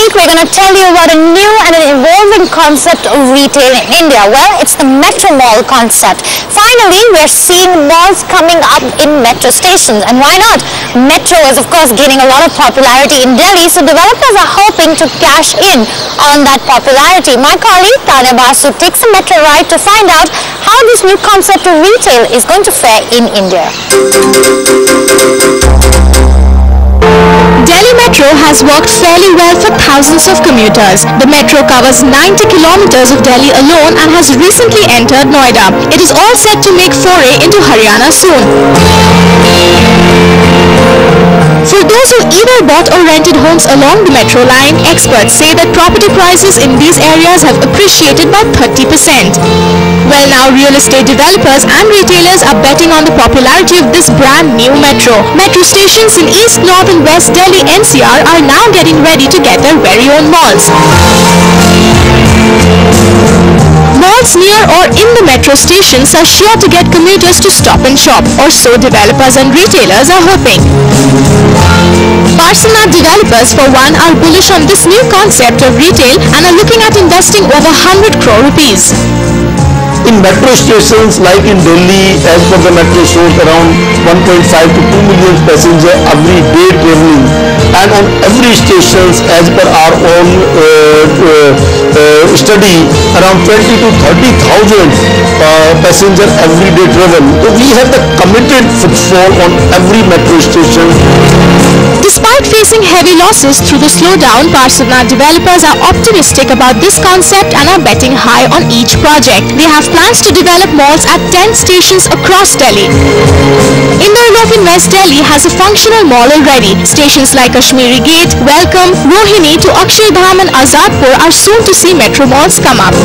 week we're going to tell you about a new and an evolving concept of retail in India. Well, it's the Metro Mall concept. Finally, we're seeing malls coming up in metro stations, and why not? Metro is of course gaining a lot of popularity in Delhi, so developers are hoping to cash in on that popularity. My colleague Tanya Basu takes a metro ride to find out how this new concept of retail is going to fare in India. Delhi Metro has worked fairly well for thousands of commuters. The metro covers 90 kilometers of Delhi alone and has recently entered Noida. It is all set to make foray into Haryana soon. For those who either bought or rented homes along the metro line, experts say that property prices in these areas have appreciated by 30%. Well, now real estate developers and retailers are betting on the popularity of this brand new metro. Metro stations in East, North and West Delhi NCR are now getting ready to get their very own malls. Malls near or in the metro stations are sure to get commuters to stop and shop, or so developers and retailers are hoping. Parsalnath developers, for one, are bullish on this new concept of retail and are looking at investing over 100 crore rupees. In metro stations like in Delhi, as per the metro source, around 1.5 to 2 million passengers every day traveling, and on every stations, as per our own study, around 20 to 30,000 passengers every day travel. So we have the committed footfall on every metro station. Despite facing heavy losses through the slowdown, Parsalnath developers are optimistic about this concept and are betting high on each project. They have plans to develop malls at 10 stations across Delhi. Indralok in West Delhi has a functional mall already. Stations like Kashmiri Gate, Welcome, Rohini to Akshardham and Azadpur are soon to see metro malls come up.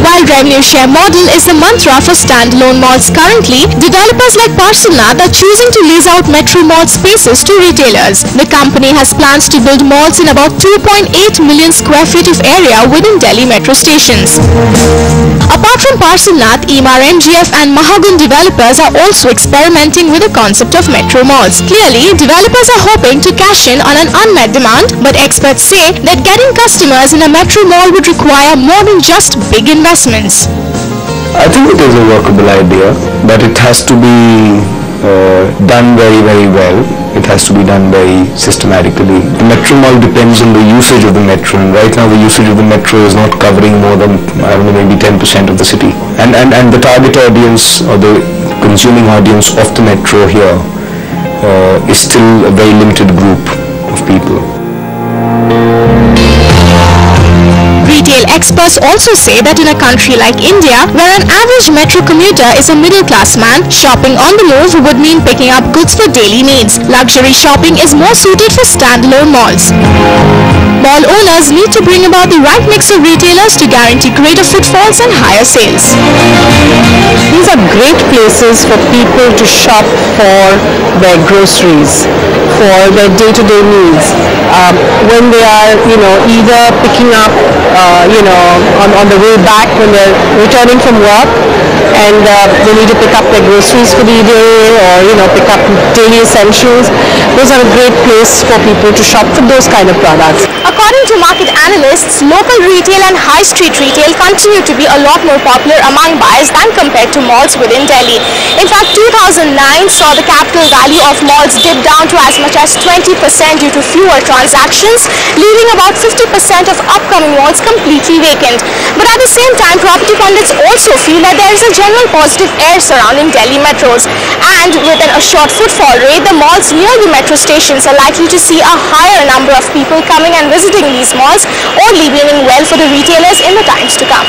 While revenue share model is the mantra for standalone malls currently, developers like Parsalnath are choosing to lease out metro mall spaces to retailers. The company has plans to build malls in about 2.8 million square feet of area within Delhi metro stations. Apart from Parsalnath, Emaar MGF and Mahagun developers are also experimenting with the concept of metro malls. Clearly, developers are hoping to cash in on an unmet demand, but experts say that getting customers in a metro mall would require more than just big investments. I think it is a workable idea, but it has to be done very well. It has to be done very systematically. The metro mall depends on the usage of the metro, and right now the usage of the metro is not covering more than, I don't know, maybe 10% of the city. And the target audience, or the consuming audience of the metro here is still a very limited group of people. Retail experts also say that in a country like India, where an average metro commuter is a middle-class man, shopping on the move would mean picking up goods for daily needs. Luxury shopping is more suited for standalone malls. Mall owners need to bring about the right mix of retailers to guarantee greater footfalls and higher sales. These are great places for people to shop for their groceries, for their day-to-day needs. When they are, either picking up, on the way back when they're returning from work, and they need to pick up their groceries for the day, or pick up daily essentials. Those are a great place for people to shop for those kind of products. According to market analysts, local retail and high street retail continue to be a lot more popular among buyers than compared to malls within Delhi. In fact, 2009 saw the capital value of malls dip down to as much as 20% due to fewer transactions, leaving about 50% of upcoming malls completely vacant. But at the same time, property pundits also feel that there is a general positive air surrounding Delhi metros, and with an assured footfall rate, the malls near the metro stations are likely to see a higher number of people coming and visiting these malls, only meaning well for the retailers in the times to come.